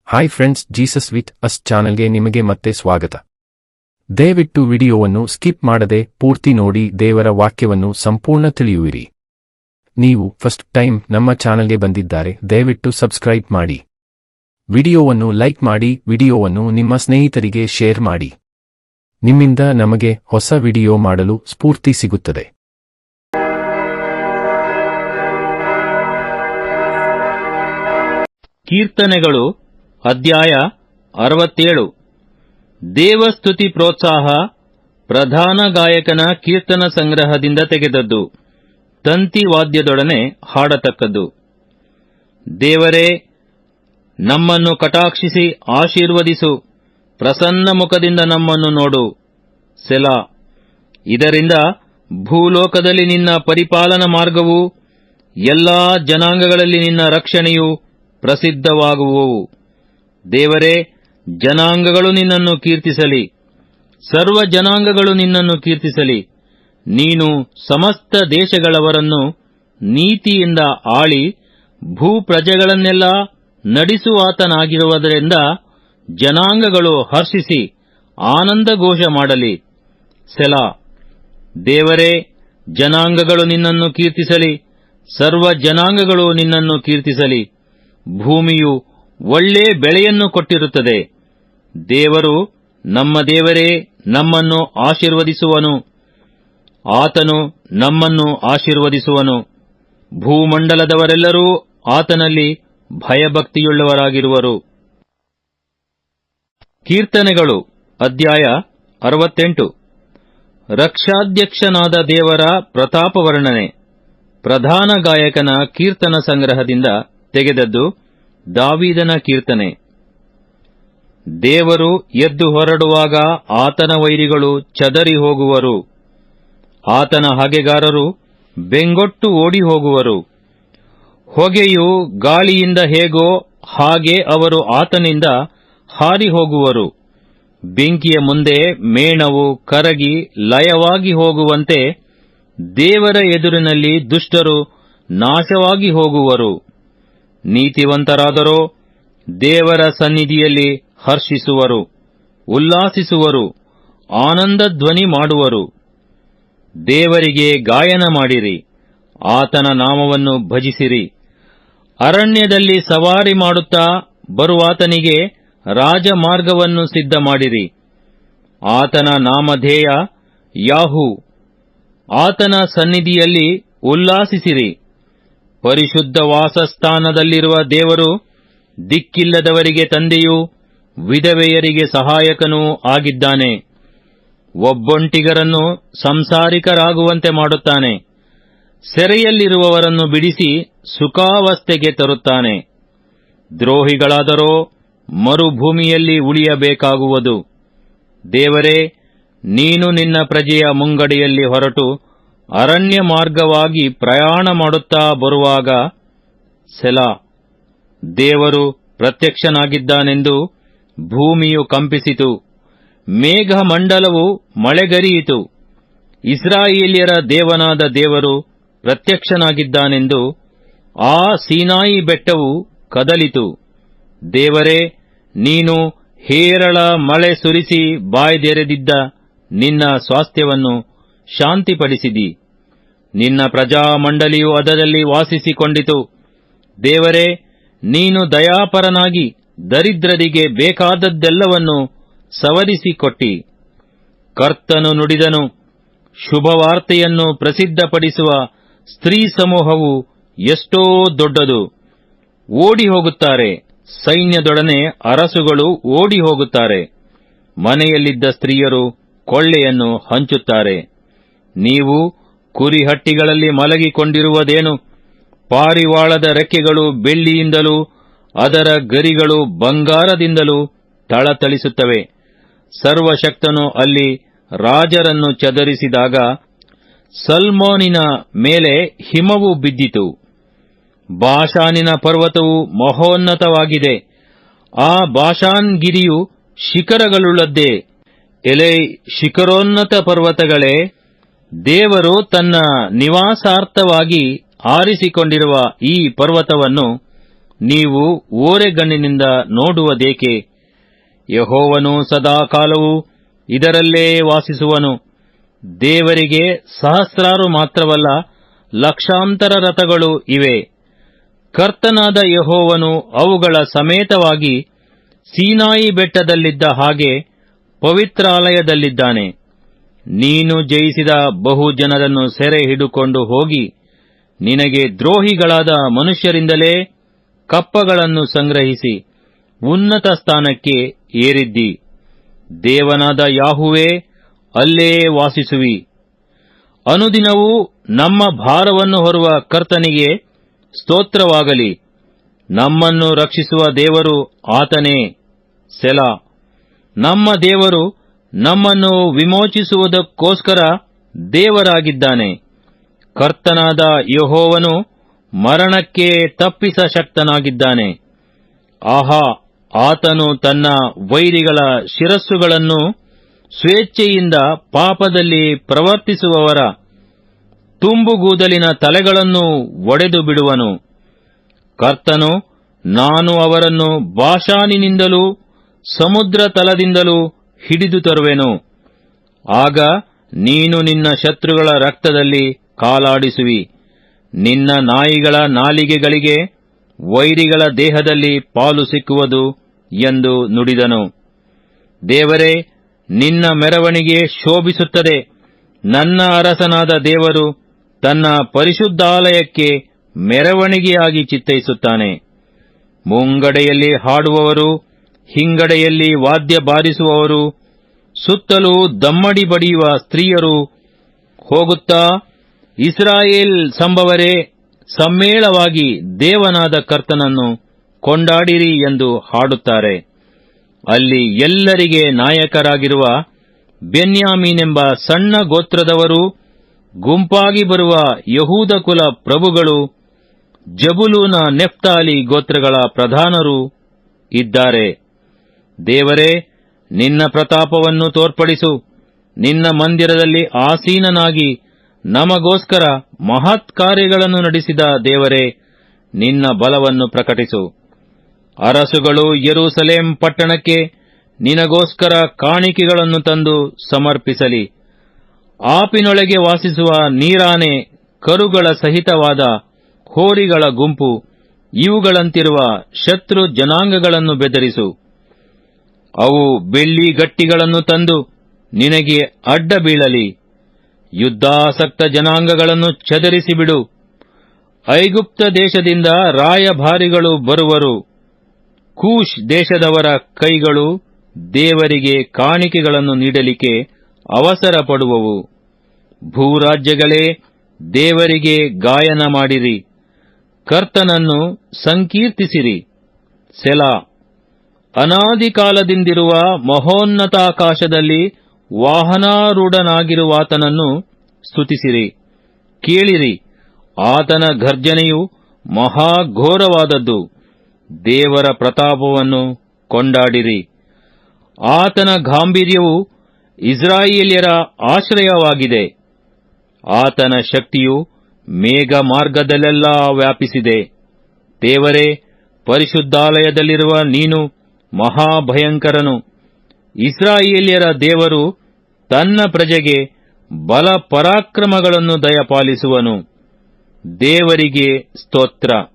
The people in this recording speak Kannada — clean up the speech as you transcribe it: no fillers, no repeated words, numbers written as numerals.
Hi friends, Jesus with us ಚಾನೆಲ್ಗೆ ನಿಮಗೆ ಮತ್ತೆ ಸ್ವಾಗತ. ದಯವಿಟ್ಟು ವಿಡಿಯೋವನ್ನು ಸ್ಕಿಪ್ ಮಾಡದೆ ಪೂರ್ತಿ ನೋಡಿ ದೇವರ ವಾಕ್ಯವನ್ನು ಸಂಪೂರ್ಣ ತಿಳಿಯುವಿರಿ. ನೀವು ಫಸ್ಟ್ ಟೈಮ್ ನಮ್ಮ ಚಾನೆಲ್ಗೆ ಬಂದಿದ್ದಾರೆ, ದಯವಿಟ್ಟು ಸಬ್ಸ್ಕ್ರೈಬ್ ಮಾಡಿ. ವಿಡಿಯೋವನ್ನು ಲೈಕ್ ಮಾಡಿ, ವಿಡಿಯೋವನ್ನು ನಿಮ್ಮ ಸ್ನೇಹಿತರಿಗೆ ಶೇರ್ ಮಾಡಿ. ನಿಮ್ಮಿಂದ ನಮಗೆ ಹೊಸ ವಿಡಿಯೋ ಮಾಡಲು ಸ್ಫೂರ್ತಿ ಸಿಗುತ್ತದೆ. ಕೀರ್ತನೆಗಳು ಅಧ್ಯಾಯ 67. ದೇವಸ್ತುತಿ ಪ್ರೋತ್ಸಾಹ ಪ್ರಧಾನ ಗಾಯಕನ ಕೀರ್ತನ ಸಂಗ್ರಹದಿಂದ ತೆಗೆದದ್ದು, ತಂತಿ ವಾದ್ಯದೊಡನೆ ಹಾಡತಕ್ಕದ್ದು. ದೇವರೇ, ನಮ್ಮನ್ನು ಕಟಾಕ್ಷಿಸಿ ಆಶೀರ್ವದಿಸು, ಪ್ರಸನ್ನ ಮುಖದಿಂದ ನಮ್ಮನ್ನು ನೋಡು. ಸೆಲಾ. ಇದರಿಂದ ಭೂಲೋಕದಲ್ಲಿ ನಿನ್ನ ಪರಿಪಾಲನ ಮಾರ್ಗವೂ ಎಲ್ಲಾ ಜನಾಂಗಗಳಲ್ಲಿ ನಿನ್ನ ರಕ್ಷಣೆಯೂ ಪ್ರಸಿದ್ಧವಾಗುವವು. ದೇವರೇ, ಜನಾಂಗಗಳು ನಿನ್ನನ್ನು ಕೀರ್ತಿಸಲಿ, ಸರ್ವ ಜನಾಂಗಗಳು ನಿನ್ನನ್ನು ಕೀರ್ತಿಸಲಿ. ನೀನು ಸಮಸ್ತ ದೇಶಗಳವರನ್ನು ನೀತಿಯಿಂದ ಆಳಿ ಭೂಪ್ರಜೆಗಳನ್ನೆಲ್ಲ ನಡೆಸುವಾತನಾಗಿರುವುದರಿಂದ ಜನಾಂಗಗಳು ಹರ್ಷಿಸಿ ಆನಂದಘೋಷ ಮಾಡಲಿ. ಸೆಲಾ. ದೇವರೇ, ಜನಾಂಗಗಳು ನಿನ್ನನ್ನು ಕೀರ್ತಿಸಲಿ, ಸರ್ವ ಜನಾಂಗಗಳು ನಿನ್ನನ್ನು ಕೀರ್ತಿಸಲಿ. ಭೂಮಿಯು ಒಳ್ಳೆ ಬೆಳೆಯನ್ನು ಕೊಟ್ಟಿರುತ್ತದೆ. ದೇವರು, ನಮ್ಮ ದೇವರೇ, ನಮ್ಮನ್ನು ಆಶೀರ್ವದಿಸುವನು. ಆತನು ನಮ್ಮನ್ನು ಆಶೀರ್ವದಿಸುವನು. ಭೂಮಂಡಲದವರೆಲ್ಲರೂ ಆತನಲ್ಲಿ ಭಯಭಕ್ತಿಯುಳ್ಳವರಾಗಿರುವರು. ಕೀರ್ತನೆಗಳು ಅಧ್ಯಾಯ 68. ರಕ್ಷಾಧ್ಯಕ್ಷನಾದ ದೇವರ ಪ್ರತಾಪವರ್ಣನೆ. ಪ್ರಧಾನ ಗಾಯಕನ ಕೀರ್ತನ ಸಂಗ್ರಹದಿಂದ ತೆಗೆದದ್ದು, ದಾವೀದನ ಕೀರ್ತನೆ. ದೇವರು ಎದ್ದು ಹೊರಡುವಾಗ ಆತನ ವೈರಿಗಳು ಚದರಿ ಹೋಗುವರು. ಆತನ ಹಾಗೆಗಾರರು ಬೆಂಗೊಟ್ಟು ಓಡಿ ಹೋಗುವರು. ಹೊಗೆಯು ಗಾಳಿಯಿಂದ ಹೇಗೋ ಹಾಗೆ ಅವರು ಆತನಿಂದ ಹಾರಿ ಹೋಗುವರು. ಬೆಂಕಿಯ ಮುಂದೆ ಮೇಣವು ಕರಗಿ ಲಯವಾಗಿ ಹೋಗುವಂತೆ ದೇವರ ಎದುರಿನಲ್ಲಿ ದುಷ್ಟರು ನಾಶವಾಗಿ ಹೋಗುವರು. ನೀತಿವಂತರಾದರೋ ದೇವರ ಸನ್ನಿಧಿಯಲ್ಲಿ ಹರ್ಷಿಸುವರು, ಉಲ್ಲಾಸಿಸುವರು, ಆನಂದ ಧ್ವನಿ ಮಾಡುವರು. ದೇವರಿಗೆ ಗಾಯನ ಮಾಡಿರಿ, ಆತನ ನಾಮವನ್ನು ಭಜಿಸಿರಿ. ಅರಣ್ಯದಲ್ಲಿ ಸವಾರಿ ಮಾಡುತ್ತಾ ಬರುವಾತನಿಗೆ ರಾಜಮಾರ್ಗವನ್ನು ಸಿದ್ಧ ಮಾಡಿರಿ. ಆತನ ನಾಮಧೇಯ ಯಾಹೂ. ಆತನ ಸನ್ನಿಧಿಯಲ್ಲಿ ಉಲ್ಲಾಸಿಸಿರಿ. ಪರಿಶುದ್ಧ ವಾಸಸ್ಥಾನದಲ್ಲಿರುವ ದೇವರು ದಿಕ್ಕಿಲ್ಲದವರಿಗೆ ತಂದೆಯೂ ವಿಧವೆಯರಿಗೆ ಸಹಾಯಕನೂ ಆಗಿದ್ದಾನೆ. ಒಬ್ಬೊಂಟಿಗರನ್ನು ಸಂಸಾರಿಕರಾಗುವಂತೆ ಮಾಡುತ್ತಾನೆ. ಸೆರೆಯಲ್ಲಿರುವವರನ್ನು ಬಿಡಿಸಿ ಸುಖಾವಸ್ಥೆಗೆ ತರುತ್ತಾನೆ. ದ್ರೋಹಿಗಳಾದರೋ ಮರುಭೂಮಿಯಲ್ಲಿ ಉಳಿಯಬೇಕಾಗುವುದು. ದೇವರೇ, ನೀನು ನಿನ್ನ ಪ್ರಜೆಯ ಮುಂಗಡೆಯಲ್ಲಿ ಹೊರಟು ಅರಣ್ಯ ಮಾರ್ಗವಾಗಿ ಪ್ರಯಾಣ ಮಾಡುತ್ತಾ ಬರುವಾಗ, ಸೆಲಾ. ದೇವರು ಪ್ರತ್ಯಕ್ಷನಾಗಿದ್ದಾನೆಂದು ಭೂಮಿಯು ಕಂಪಿಸಿತು, ಮೇಘಮಂಡಲವು ಮಳೆಗರಿಯಿತು. ಇಸ್ರಾಯೇಲ್ಯರ ದೇವನಾದ ದೇವರು ಪ್ರತ್ಯಕ್ಷನಾಗಿದ್ದಾನೆಂದು ಆ ಸೀನಾಯಿ ಬೆಟ್ಟವು ಕದಲಿತು. ದೇವರೇ, ನೀನು ಹೇರಳ ಮಳೆ ಸುರಿಸಿ ಬಾಯ್ದೆರೆದಿದ್ದ ನಿನ್ನ ಸ್ವಾಸ್ಥ್ಯವನ್ನು ಶಾಂತಿಪಡಿಸಿದಿ. ನಿನ್ನ ಪ್ರಜಾಮಂಡಲಿಯು ಅದರಲ್ಲಿ ವಾಸಿಸಿಕೊಂಡಿತು. ದೇವರೇ, ನೀನು ದಯಾಪರನಾಗಿ ದರಿದ್ರರಿಗೆ ಬೇಕಾದದ್ದೆಲ್ಲವನ್ನು ಸವರಿಸಿಕೊಟ್ಟಿ. ಕರ್ತನು ನುಡಿದನು, ಶುಭವಾರ್ತೆಯನ್ನು ಪ್ರಸಿದ್ಧಪಡಿಸುವ ಸ್ತ್ರೀ ಸಮೂಹವು ಎಷ್ಟೋ ದೊಡ್ಡದು. ಓಡಿ ಹೋಗುತ್ತಾರೆ, ಸೈನ್ಯದೊಡನೆ ಅರಸುಗಳು ಓಡಿ ಹೋಗುತ್ತಾರೆ. ಮನೆಯಲ್ಲಿದ್ದ ಸ್ತ್ರೀಯರು ಕೊಳ್ಳೆಯನ್ನು ಹಂಚುತ್ತಾರೆ. ನೀವು ಕುರಿಹಟ್ಟಿಗಳಲ್ಲಿ ಮಲಗಿಕೊಂಡಿರುವುದೇನು? ಪಾರಿವಾಳದ ರೆಕ್ಕೆಗಳು ಬೆಳ್ಳಿಯಿಂದಲೂ ಅದರ ಗರಿಗಳು ಬಂಗಾರದಿಂದಲೂ ಥಳಥಳಿಸುತ್ತವೆ. ಸರ್ವಶಕ್ತನು ಅಲ್ಲಿ ರಾಜರನ್ನು ಚದರಿಸಿದಾಗ ಸಲ್ಮೋನಿನ ಮೇಲೆ ಹಿಮವು ಬಿದ್ದಿತು. ಬಾಷಾನಿನ ಪರ್ವತವು ಮಹೋನ್ನತವಾಗಿದೆ. ಆ ಬಾಷಾನ್ ಗಿರಿಯು ಶಿಖರಗಳುಳ್ಳದ್ದೇ. ಎಲೈ ಶಿಖರೋನ್ನತ ಪರ್ವತಗಳೇ, ದೇವರು ತನ್ನ ನಿವಾಸಾರ್ಥವಾಗಿ ಆರಿಸಿಕೊಂಡಿರುವ ಈ ಪರ್ವತವನ್ನು ನೀವು ಓರೆಗಣ್ಣಿನಿಂದ ನೋಡುವುದೇಕೆ? ಯೆಹೋವನು ಸದಾಕಾಲವೂ ಇದರಲ್ಲೇ ವಾಸಿಸುವನು. ದೇವರಿಗೆ ಸಹಸ್ರಾರು ಮಾತ್ರವಲ್ಲ, ಲಕ್ಷಾಂತರ ರಥಗಳು ಇವೆ. ಕರ್ತನಾದ ಯೆಹೋವನು ಅವುಗಳ ಸಮೇತವಾಗಿ ಸೀನಾಯಿ ಬೆಟ್ಟದಲ್ಲಿದ್ದ ಹಾಗೆ ಪವಿತ್ರಾಲಯದಲ್ಲಿದ್ದಾನೆ. ನೀನು ಜಯಿಸಿದ ಬಹು ಜನರನ್ನು ಸೆರೆ ಹಿಡುಕೊಂಡು ಹೋಗಿ ನಿನಗೆ ದ್ರೋಹಿಗಳಾದ ಮನುಷ್ಯರಿಂದಲೇ ಕಪ್ಪಗಳನ್ನು ಸಂಗ್ರಹಿಸಿ ಉನ್ನತ ಸ್ಥಾನಕ್ಕೆ ಏರಿದ್ದಿ. ದೇವನಾದ ಯಾಹುವೇ, ಅಲ್ಲೇ ವಾಸಿಸುವಿ. ಅನುದಿನವೂ ನಮ್ಮ ಭಾರವನ್ನು ಹೊರುವ ಕರ್ತನಿಗೆ ಸ್ತೋತ್ರವಾಗಲಿ. ನಮ್ಮನ್ನು ರಕ್ಷಿಸುವ ದೇವರು ಆತನೇ. ಸೆಲಾ. ನಮ್ಮ ದೇವರು ನಮ್ಮನ್ನು ವಿಮೋಚಿಸುವುದಕ್ಕೋಸ್ಕರ ದೇವರಾಗಿದ್ದಾನೆ. ಕರ್ತನಾದ ಯೆಹೋವನು ಮರಣಕ್ಕೆ ತಪ್ಪಿಸ ಶಕ್ತನಾಗಿದ್ದಾನೆ. ಆಹಾ, ಆತನು ತನ್ನ ವೈರಿಗಳ ಶಿರಸ್ಸುಗಳನ್ನು ಸ್ವೇಚ್ಛೆಯಿಂದ ಪಾಪದಲ್ಲಿ ಪ್ರವರ್ತಿಸುವವರ ತುಂಬುಗೂದಲಿನ ತಲೆಗಳನ್ನು ಒಡೆದು ಬಿಡುವನು. ಕರ್ತನು, ನಾನು ಅವರನ್ನು ಬಾಷಾನಿನಿಂದಲೂ ಸಮುದ್ರ ತಲದಿಂದಲೂ ಹಿಡಿದು ತರುವೆನು. ಆಗ ನೀನು ನಿನ್ನ ಶತ್ರುಗಳ ರಕ್ತದಲ್ಲಿ ಕಾಲಾಡಿಸುವಿ. ನಿನ್ನ ನಾಯಿಗಳ ನಾಲಿಗೆಗಳಿಗೆ ವೈರಿಗಳ ದೇಹದಲ್ಲಿ ಪಾಲು ಸಿಕ್ಕುವುದು ಎಂದು ನುಡಿದನು. ದೇವರೇ, ನಿನ್ನ ಮೆರವಣಿಗೆ ಶೋಭಿಸುತ್ತದೆ. ನನ್ನ ಅರಸನಾದ ದೇವರು ತನ್ನ ಪರಿಶುದ್ಧಾಲಯಕ್ಕೆ ಮೆರವಣಿಗೆಯಾಗಿ ಚಿತ್ತೈಸುತ್ತಾನೆ. ಮುಂಗಡೆಯಲ್ಲಿ ಹಾಡುವವರು, ಹಿಂಗಡೆಯಲ್ಲಿ ವಾದ್ಯ ಬಾರಿಸುವವರು, ಸುತ್ತಲೂ ದಮ್ಮಡಿ ಬಡಿಯುವ ಸ್ತ್ರೀಯರು ಹೋಗುತ್ತಾ, ಇಸ್ರಾಯೇಲ್ ಸಂಭವರೇ, ಸಮ್ಮೇಳವಾಗಿ ದೇವನಾದ ಕರ್ತನನ್ನು ಕೊಂಡಾಡಿರಿ ಎಂದು ಹಾಡುತ್ತಾರೆ. ಅಲ್ಲಿ ಎಲ್ಲರಿಗೆ ನಾಯಕರಾಗಿರುವ ಬೆನ್ಯಾಮೀನೆಂಬ ಸಣ್ಣ ಗೋತ್ರದವರು, ಗುಂಪಾಗಿ ಬರುವ ಯಹೂದ ಕುಲ ಪ್ರಭುಗಳು, ಜಬುಲೂನ ನೆಫ್ತಾಲಿ ಗೋತ್ರಗಳ ಪ್ರಧಾನರು ಇದ್ದಾರೆ. ದೇವರೇ, ನಿನ್ನ ಪ್ರತಾಪವನ್ನು ತೋರ್ಪಡಿಸು. ನಿನ್ನ ಮಂದಿರದಲ್ಲಿ ಆಸೀನನಾಗಿ ನಮಗೋಸ್ಕರ ಮಹತ್ ಕಾರ್ಯಗಳನ್ನು ನಡೆಸಿದ ದೇವರೇ, ನಿನ್ನ ಬಲವನ್ನು ಪ್ರಕಟಿಸು. ಅರಸುಗಳು ಯೆರೂಸಲೇಮ್ ಪಟ್ಟಣಕ್ಕೆ ನಿನಗೋಸ್ಕರ ಕಾಣಿಕೆಗಳನ್ನು ತಂದು ಸಮರ್ಪಿಸಲಿ. ಆಪಿನೊಳಗೆ ವಾಸಿಸುವ ನೀರಾನೆ, ಕರುಗಳ ಸಹಿತವಾದ ಹೋರಿಗಳ ಗುಂಪು, ಇವುಗಳಂತಿರುವ ಶತ್ರು ಜನಾಂಗಗಳನ್ನು ಬೆದರಿಸು. ಅವು ಬೆಳ್ಳಿ ಗಟ್ಟಿಗಳನ್ನು ತಂದು ನಿನಗೆ ಅಡ್ಡ ಬೀಳಲಿ. ಯುದ್ಧಾಸಕ್ತ ಜನಾಂಗಗಳನ್ನು ಚದರಿಸಿಬಿಡು. ಐಗುಪ್ತ ದೇಶದಿಂದ ರಾಯಭಾರಿಗಳು ಬರುವರು. ಕೂಷ್ ದೇಶದವರ ಕೈಗಳು ದೇವರಿಗೆ ಕಾಣಿಕೆಗಳನ್ನು ನೀಡಲಿಕ್ಕೆ ಅವಸರ ಪಡುವವು. ಭೂರಾಜ್ಯಗಳೇ, ದೇವರಿಗೆ ಗಾಯನ ಮಾಡಿರಿ. ಕರ್ತನನ್ನು ಸಂಕೀರ್ತಿಸಿರಿ. ಸೆಲಾ. ಅನಾದಿಕಾಲದಿಂದಿರುವ ಮಹೋನ್ನತಾಕಾಶದಲ್ಲಿ ವಾಹನಾರೂಢನಾಗಿರುವಾತನನ್ನು ಸ್ತುತಿಸಿರಿ. ಕೇಳಿರಿ, ಆತನ ಘರ್ಜನೆಯು ಮಹಾಘೋರವಾದದ್ದು. ದೇವರ ಪ್ರತಾಪವನ್ನು ಕೊಂಡಾಡಿರಿ. ಆತನ ಗಾಂಭೀರ್ಯವು ಇಸ್ರಾಯೇಲ್ಯರ ಆಶ್ರಯವಾಗಿದೆ. ಆತನ ಶಕ್ತಿಯು ಮೇಘ ಮಾರ್ಗದಲ್ಲೆಲ್ಲ ವ್ಯಾಪಿಸಿದೆ. ದೇವರೇ, ಪರಿಶುದ್ಧಾಲಯದಲ್ಲಿರುವ ನೀನು ಮಹಾಭಯಂಕರನು. ಇಸ್ರಾಯೇಲ್ಯರ ದೇವರು ತನ್ನ ಪ್ರಜೆಗೆ ಬಲ ಪರಾಕ್ರಮಗಳನ್ನು ದಯಪಾಲಿಸುವನು. ದೇವರಿಗೆ ಸ್ತೋತ್ರ.